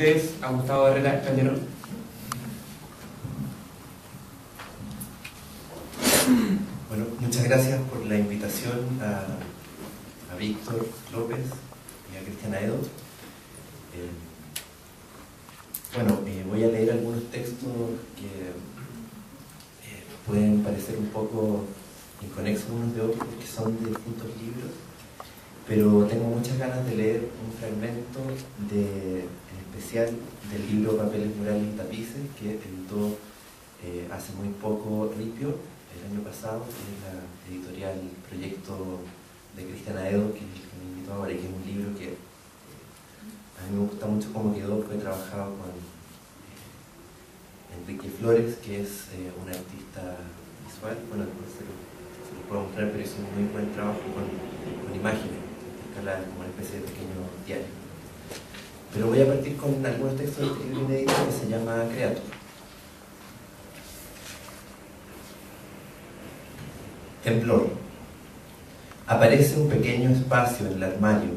ustedes a Gustavo Barrera, Calderón. Bueno, muchas gracias por la invitación a Víctor López y a Cristiana Edo. Voy a leer algunos textos que pueden parecer un poco inconexos unos de otros, que son de distintos libros, pero tengo muchas ganas de leer un fragmento en especial del libro Papeles, Murales y Tapices, que editó hace muy poco Ripio, el año pasado, que es la editorial Proyecto de Cristiana Edo, que es el que me invitó ahora, y que es un libro que a mí me gusta mucho cómo quedó, porque he trabajado con Enrique Flores, que es un artista visual. Bueno, después se lo puedo mostrar, pero hizo un muy buen trabajo con Imagenes, como una especie de pequeño diario. Pero voy a partir con algunos textos de este libro inédito que se llama Creator. Temblor. Aparece un pequeño espacio en el armario.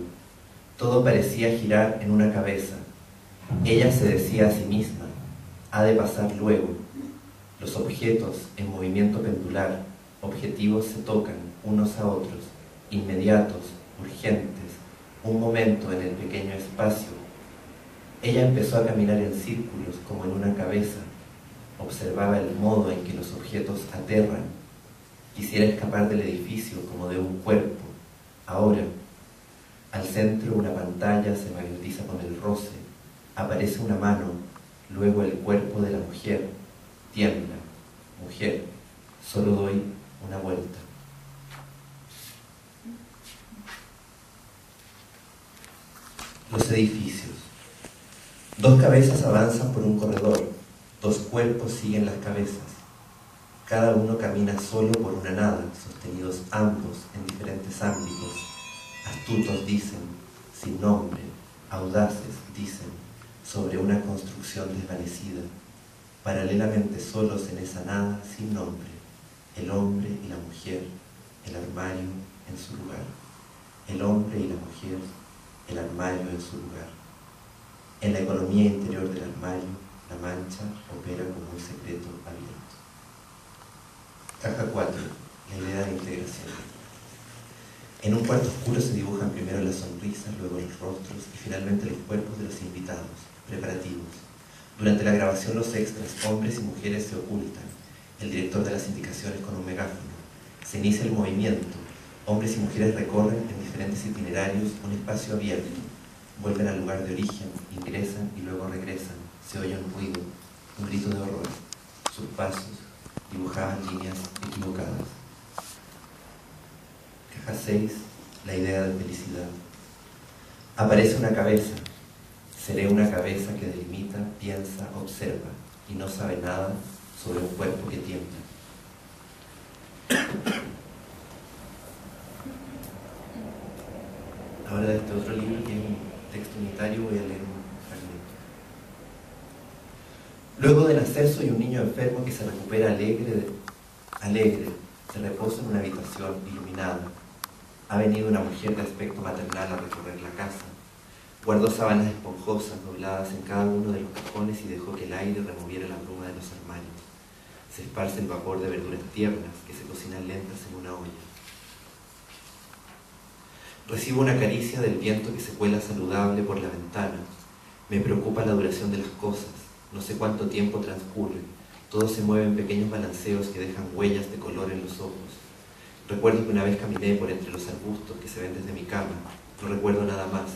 Todo parecía girar en una cabeza. Ella se decía a sí misma: ha de pasar luego. Los objetos en movimiento pendular, objetivos se tocan unos a otros, inmediatos, urgentes, un momento en el pequeño espacio. Ella empezó a caminar en círculos como en una cabeza. Observaba el modo en que los objetos aterran. Quisiera escapar del edificio como de un cuerpo. Ahora, al centro una pantalla se magnetiza con el roce. Aparece una mano, luego el cuerpo de la mujer. Tiembla. Mujer, solo doy una vuelta. Los edificios. Dos cabezas avanzan por un corredor. Dos cuerpos siguen las cabezas. Cada uno camina solo por una nada, sostenidos ambos en diferentes ámbitos. Astutos dicen, sin nombre, audaces dicen, sobre una construcción desvanecida. Paralelamente solos en esa nada sin nombre, el hombre y la mujer, el armario en su lugar. El hombre y la mujer, el armario en su lugar. En la economía interior del armario, la mancha opera como un secreto abierto. Caja 4. La idea de integración. En un cuarto oscuro se dibujan primero las sonrisas, luego los rostros y finalmente los cuerpos de los invitados, preparativos. Durante la grabación los extras, hombres y mujeres, se ocultan. El director de las indicaciones con un megáfono. Se inicia el movimiento. Hombres y mujeres recorren en diferentes itinerarios un espacio abierto. Vuelven al lugar de origen, ingresan y luego regresan. Se oye un ruido, un grito de horror. Sus pasos, dibujadas líneas equivocadas. Caja 6. La idea de felicidad. Aparece una cabeza. Seré una cabeza que delimita, piensa, observa y no sabe nada sobre un cuerpo que tiembla. Ahora de este otro libro, que es un texto unitario, voy a leer un fragmento. Luego de nacer soy un niño enfermo que se recupera alegre, se reposa en una habitación iluminada. Ha venido una mujer de aspecto maternal a recorrer la casa. Guardó sábanas esponjosas dobladas en cada uno de los cajones y dejó que el aire removiera la bruma de los armarios. Se esparce el vapor de verduras tiernas que se cocinan lentas en una olla. Recibo una caricia del viento que se cuela saludable por la ventana. Me preocupa la duración de las cosas. No sé cuánto tiempo transcurre. Todo se mueve en pequeños balanceos que dejan huellas de color en los ojos. Recuerdo que una vez caminé por entre los arbustos que se ven desde mi cama. No recuerdo nada más.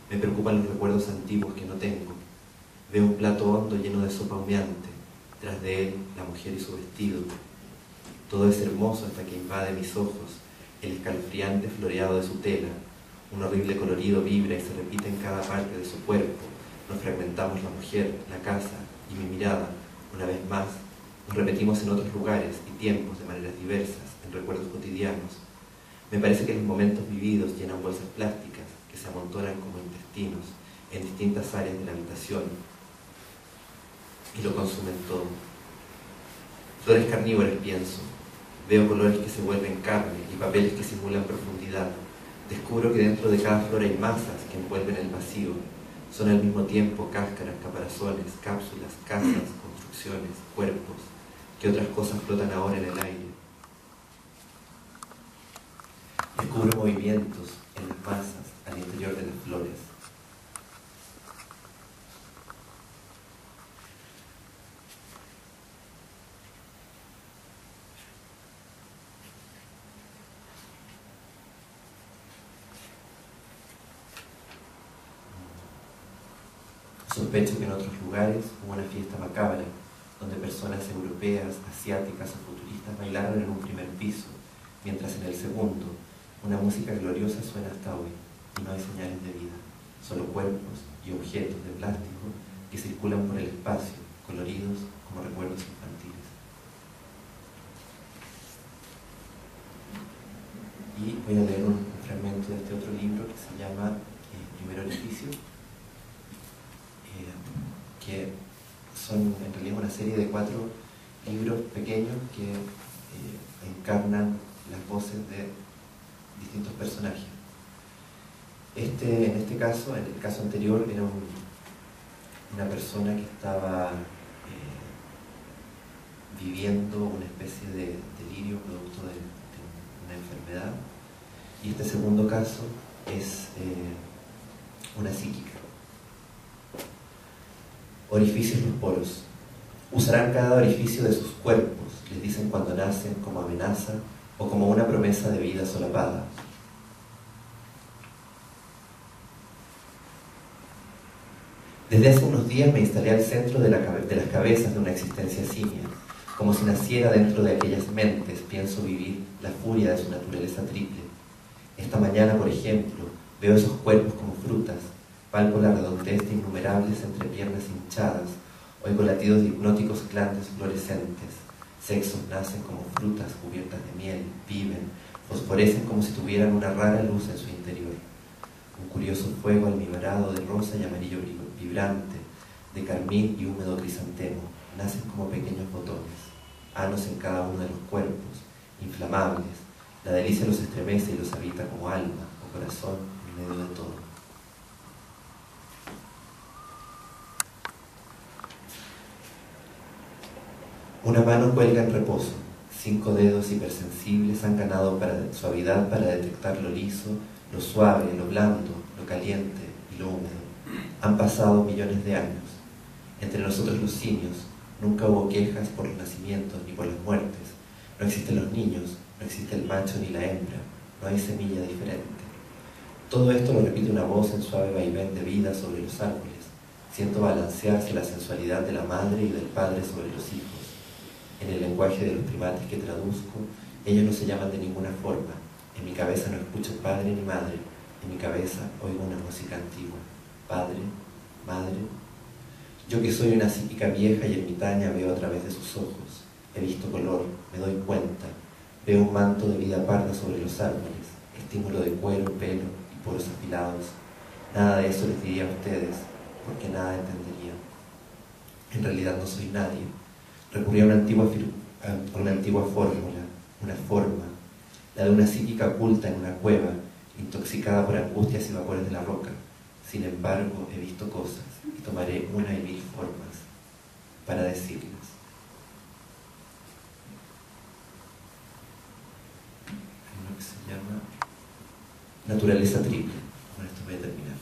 Me preocupan los recuerdos antiguos que no tengo. Veo un plato hondo lleno de sopa humeante. Tras de él, la mujer y su vestido. Todo es hermoso hasta que invade mis ojos el escalofriante floreado de su tela. Un horrible colorido vibra y se repite en cada parte de su cuerpo. Nos fragmentamos la mujer, la casa y mi mirada. Una vez más, nos repetimos en otros lugares y tiempos de maneras diversas, en recuerdos cotidianos. Me parece que los momentos vividos llenan bolsas plásticas que se amontonan como intestinos en distintas áreas de la habitación y lo consumen todo. Flores carnívoras pienso. Veo colores que se vuelven carne y papeles que simulan profundidad. Descubro que dentro de cada flor hay masas que envuelven el vacío. Son al mismo tiempo cáscaras, caparazones, cápsulas, casas, construcciones, cuerpos, que otras cosas flotan ahora en el aire. Descubro movimientos en las masas, al interior de las flores. Sospecho que en otros lugares hubo una fiesta macabra, donde personas europeas, asiáticas o futuristas bailaron en un primer piso, mientras en el segundo una música gloriosa suena hasta hoy, y no hay señales de vida, solo cuerpos y objetos de plástico que circulan por el espacio, coloridos como recuerdos infantiles. Y voy a leer un fragmento de este otro libro que se llama Primer Orificio, que son en realidad una serie de 4 libros pequeños que encarnan las voces de distintos personajes. En este caso, en el caso anterior, era una persona que estaba viviendo una especie de delirio producto de una enfermedad, y este segundo caso es una psíquica. Orificios los poros. Usarán cada orificio de sus cuerpos, les dicen cuando nacen, como amenaza o como una promesa de vida solapada. Desde hace unos días me instalé al centro de las cabezas de una existencia simia. Como si naciera dentro de aquellas mentes, pienso vivir la furia de su naturaleza triple. Esta mañana, por ejemplo, veo esos cuerpos como frutas, palpo la redondez de innumerables entrepiernas hinchadas, oigo latidos de hipnóticos glandes fluorescentes. Sexos nacen como frutas cubiertas de miel, viven, fosforecen como si tuvieran una rara luz en su interior. Un curioso fuego almibarado de rosa y amarillo vibrante, de carmín y húmedo crisantemo, nacen como pequeños botones, anos en cada uno de los cuerpos, inflamables. La delicia los estremece y los habita como alma o corazón en medio de todo. Una mano cuelga en reposo, 5 dedos hipersensibles han ganado suavidad para detectar lo liso, lo suave, lo blando, lo caliente y lo húmedo. Han pasado millones de años. Entre nosotros los simios nunca hubo quejas por los nacimientos ni por las muertes. No existen los niños, no existe el macho ni la hembra, no hay semilla diferente. Todo esto lo repite una voz en suave vaivén de vida sobre los árboles. Siento balancearse la sensualidad de la madre y del padre sobre los hijos. En el lenguaje de los primates que traduzco, ellos no se llaman de ninguna forma. En mi cabeza no escucho padre ni madre. En mi cabeza oigo una música antigua. Padre, madre. Yo que soy una psíquica vieja y ermitaña veo a través de sus ojos. He visto color, me doy cuenta. Veo un manto de vida parda sobre los árboles. Estímulo de cuero, pelo y poros afilados. Nada de eso les diría a ustedes, porque nada entenderían. En realidad no soy nadie. Recurrí a una antigua fórmula, una forma, la de una psíquica oculta en una cueva, intoxicada por angustias y vapores de la roca. Sin embargo, he visto cosas y tomaré 1 y 1000 formas para decirlas. Hay uno que se llama naturaleza triple. Con esto voy a terminar.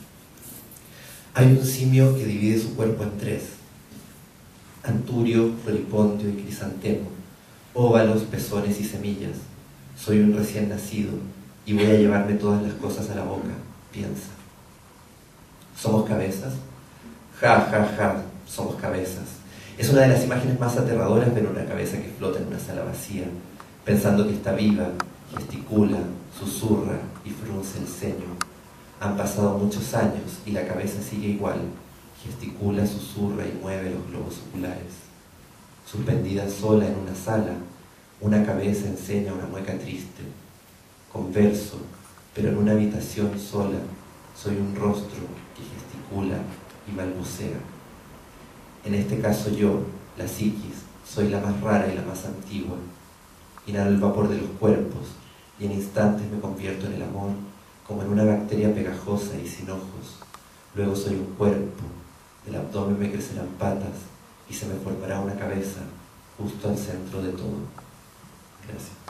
Hay un simio que divide su cuerpo en 3. Anturio, floripondio y crisantemo, óvalos, pezones y semillas. Soy un recién nacido y voy a llevarme todas las cosas a la boca, piensa. ¿Somos cabezas? Ja, ja, ja, somos cabezas. Es una de las imágenes más aterradoras ver una cabeza que flota en una sala vacía, pensando que está viva, gesticula, susurra y frunce el ceño. Han pasado muchos años y la cabeza sigue igual. Gesticula, susurra y mueve los globos oculares. Suspendida sola en una sala, una cabeza enseña una mueca triste. Converso, pero en una habitación sola, soy un rostro que gesticula y balbucea. En este caso yo, la psiquis, soy la más rara y la más antigua. Inhalo el vapor de los cuerpos y en instantes me convierto en el amor, como en una bacteria pegajosa y sin ojos. luego soy un cuerpo, del abdomen me crecerán patas y se me formará una cabeza justo al centro de todo. Gracias.